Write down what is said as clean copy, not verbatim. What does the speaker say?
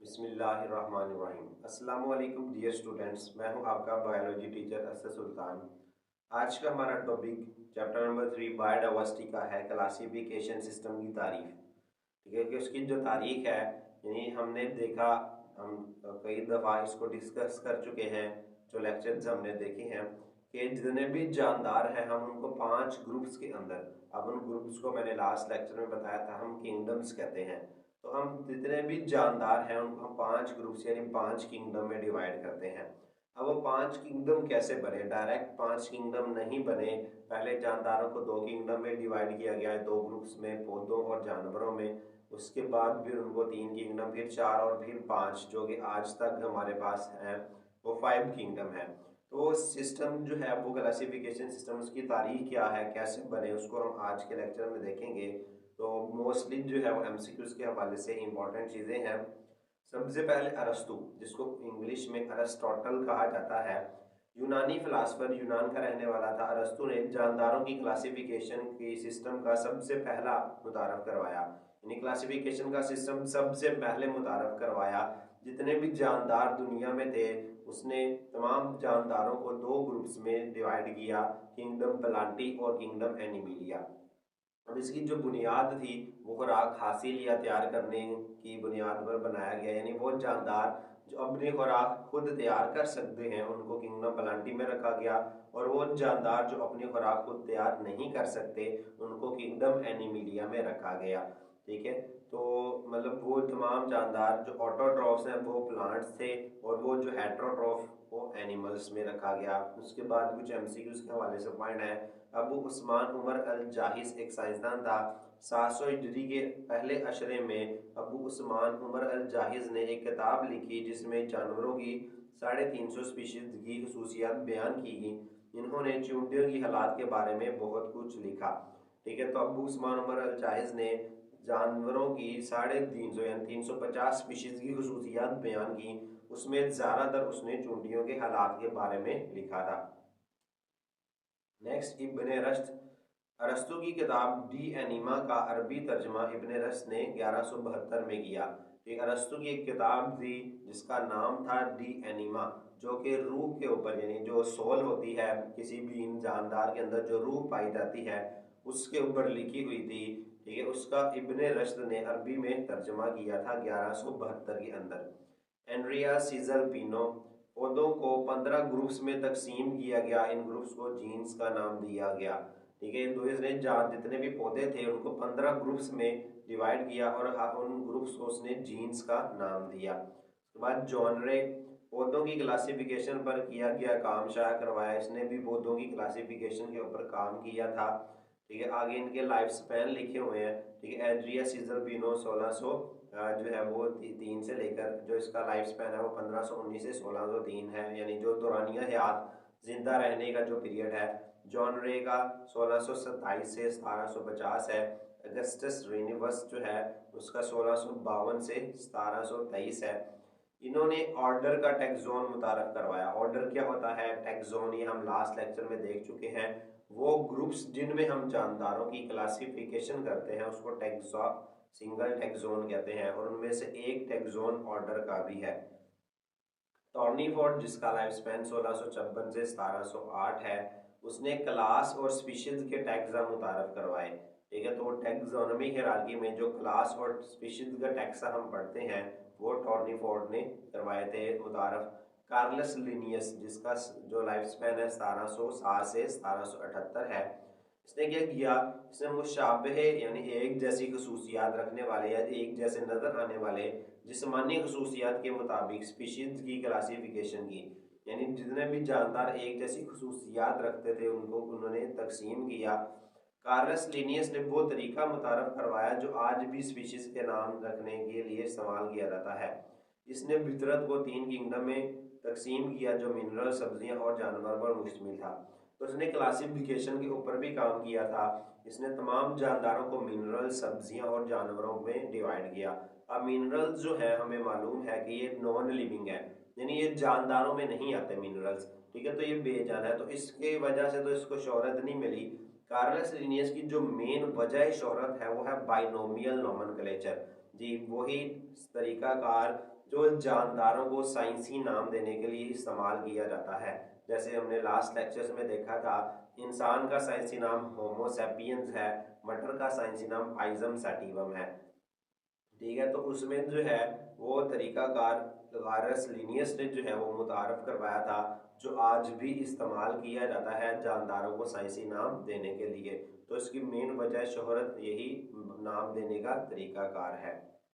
बिस्मिल्लाहिर्रहमानिर्रहीम। अस्सलाम वालेकुम डियर स्टूडेंट्स, मैं हूं आपका बायोलॉजी टीचर असद सुल्तान। आज का हमारा टॉपिक चैप्टर नंबर 3 बायोडाइवर्सिटी का है, क्लासिफिकेशन सिस्टम की तारीफ। ठीक है कि उसकी जो तारीख है, यानी हमने देखा, हम कई दफ़ा इसको डिस्कस कर चुके हैं। जो लेक्चर्स हमने देखे हैं कि जितने भी जानदार हैं हम उनको 5 ग्रुप्स के अंदर, अब उन ग्रुप्स को मैंने लास्ट लेक्चर में बताया था, हम किंगडम्स कहते हैं। तो हम जितने भी जानदार हैं उनको हम 5 ग्रुप्स यानी 5 किंगडम में डिवाइड करते हैं। अब वो 5 किंगडम कैसे बने? डायरेक्ट 5 किंगडम नहीं बने। पहले जानदारों को 2 किंगडम में डिवाइड किया गया है, 2 ग्रुप्स में, पौधों और जानवरों में। उसके बाद फिर उनको 3 किंगडम, फिर 4 और फिर 5, जो कि आज तक हमारे पास हैं, वो 5 किंगडम है। तो वो सिस्टम जो है, वो क्लासिफिकेशन सिस्टम, उसकी तारीख क्या है, कैसे बने, उसको हम आज के लेक्चर में देखेंगे। तो मोस्टली जो है वो एमसीक्यूज के हवाले से इंपॉर्टेंट चीज़ें हैं। सबसे पहले अरस्तु, जिसको इंग्लिश में अरिस्टोटल कहा जाता है, यूनानी फिलासफर, यूनान का रहने वाला था। अरस्तु ने जानदारों की क्लासिफिकेशन की सिस्टम का सबसे पहला मुतारफ करवाया, यानी क्लासिफिकेशन का सिस्टम सबसे पहले मुतारफ करवाया। जितने भी जानदार दुनिया में थे उसने तमाम जानदारों को 2 ग्रुप्स में डिवाइड किया, किंगडम प्लांटी और किंगडम एनिमिलिया। अब इसकी जो बुनियाद थी वो खुराक हासिल या तैयार करने की बुनियाद पर बनाया गया, यानी वो जानदार जो अपनी खुराक खुद तैयार कर सकते हैं उनको किंगडम प्लांटी में रखा गया, और वो जानदार जो अपनी खुराक खुद तैयार नहीं कर सकते उनको किंगडम एनिमिलिया में रखा गया। ठीक है, तो मतलब वो तमाम जानदार जो ऑटोट्रॉफ्स हैं वो प्लांट्स थे, और वो जो हेट्रोट्रॉफ वो एनिमल्स में रखा गया। उसके बाद कुछ एमसीक्यूज के हवाले से पॉइंट है। अबू उस्मान उमर अल जाहिस एक साइंसदान था। 700 हिजरी के पहले अशरे में अबू उस्मान उमर अल जाहिज ने एक किताब लिखी जिसमें जानवरों की 350 स्पीशीज की खसूसियात बयान की गई। इन्होंने चूंटियों की हालात के बारे में बहुत कुछ लिखा। ठीक है, तो अबू उस्मान उमर अल जाहिज ने जानवरों की 350 यानी 350 स्पीशीज की खसूसियात बयान की। उसमें ज़्यादातर उसने चूंटियों के हालात के बारे में लिखा था। नेक्स्ट, इब्ने रश्द, अरस्तु की किताब डी एनिमा का अरबी तर्जमा इब्ने रश्द ने 1172 में किया। एक अरस्तु की एक किताब थी जिसका नाम था डी एनिमा, जो कि रूह के ऊपर, यानी जो सोल होती है किसी भी जानदार के अंदर, जो रूह पाई जाती है, उसके ऊपर लिखी हुई थी। ठीक है, उसका इब्ने रश्द ने अरबी में तर्जमा किया था 1172 के अंदर। एंड्रिया सीजल पिनो, पौधों को 15 ग्रुप्स में तकसीम किया गया। इन ग्रुप्स को जीन्स का नाम दिया गया। ठीक है, तो इसने जितने भी पौधे थे उनको 15 ग्रुप्स में डिवाइड किया, और उन ग्रुप्स को उसने जीन्स का नाम दिया। उसके बाद जॉनरे, पौधों की क्लासिफिकेशन पर किया गया काम शाया करवाया। इसने भी पौधों की क्लासिफिकेशन के ऊपर काम किया था। ठीक है, आगे इनके लाइफ स्पैन लिखे हुए हैं। ठीक है, एड्रिया सीजर पिनो 1600 जो है वो 3 से लेकर, जो इसका लाइफ स्पैन है वो 1519 से 1603 है, यानी जो दौरानिया हयात, जिंदा रहने का जो पीरियड है। जॉन रे का 1627 से 1750 है। अगस्टस रेनिवस जो है उसका 1652 से 1723 है। इन्होंने ऑर्डर का टैक्सोन मुतारफ करवाया। ऑर्डर क्या होता है, टैक्सोन, ये हम लास्ट लेक्चर में देख चुके हैं। वो ग्रुप्स जिनमें हम जानदारों की क्लासिफिकेशन करते हैं उसको टैक्सो सिंगल टैक्सोन कहते हैं, और उनमें से एक टैक्सोन ऑर्डर का भी है। टॉर्नीफोर्ड, जिसका लाइफ स्पैन 1656 से 1708 है, उसने क्लास और स्पीशीज के टैक्सा मुतारफ करवाए। ठीक है, तो टैक्सोनॉमी हायरार्की में जो क्लास और स्पीशीज का टैक्सा हम पढ़ते हैं वो टॉर्नीफोर्ड ने करवाए थे मुतारफ। कार्लस लिनियस, जिसका जो लाइफ स्पैन है 1707 से 1778 है, इसने क्या किया, इसने मुशाबहे यानी एक जैसी खसूसियात रखने वाले या एक जैसे नजर आने वाले जिस्मानी खसूसियात के मुताबिक स्पीशीज की क्लासिफिकेशन की, यानी जितने भी जानदार एक जैसी खसूसियात रखते थे उनको उन्होंने तकसीम किया। कार्लस लिनियस ने वो तरीका मुतारफ करवाया जो आज भी स्पीशीज के नाम रखने के लिए इस्तेमाल किया जाता है। इसने फितरत को 3 किंगडम में तकसीम किया जो मिनरल, सब्जियां और जानवर पर मुश्तमिल था। तो इसने क्लासिफिकेशन के ऊपर भी काम किया था। इसने तमाम जानदारों को मिनरल, सब्जियां और जानवरों में डिवाइड किया। अब मिनरल्स जो है हमें मालूम है कि ये नॉन लिविंग है, यानी ये जानदारों में नहीं आते मिनरल्स। ठीक है, तो ये बेजान है, तो इसके वजह से तो इसको शोहरत नहीं मिली। कार्लस लिनियस की जो मेन वजह शोहरत है वो है बाइनोमियल नोमेनक्लेचर। जी वही तरीकाकार जो जानदारों को साइंसी नाम देने के लिए इस्तेमाल किया जाता है। जैसे हमने लास्ट लेक्चर्स में देखा था, इंसान का साइंसी नाम होमो सैपियंस है, मटर का साइंसी नाम आइजम सैटिवम है। ठीक है, तो उसमें जो है वो तरीकाकार गारस लिनियस ने जो है वो मुतारफ़ करवाया था, जो आज भी इस्तेमाल किया जाता है जानदारों को साइंसी नाम देने के लिए। तो इसकी मेन वजह शोहरत यही नाम देने का तरीकाकार है।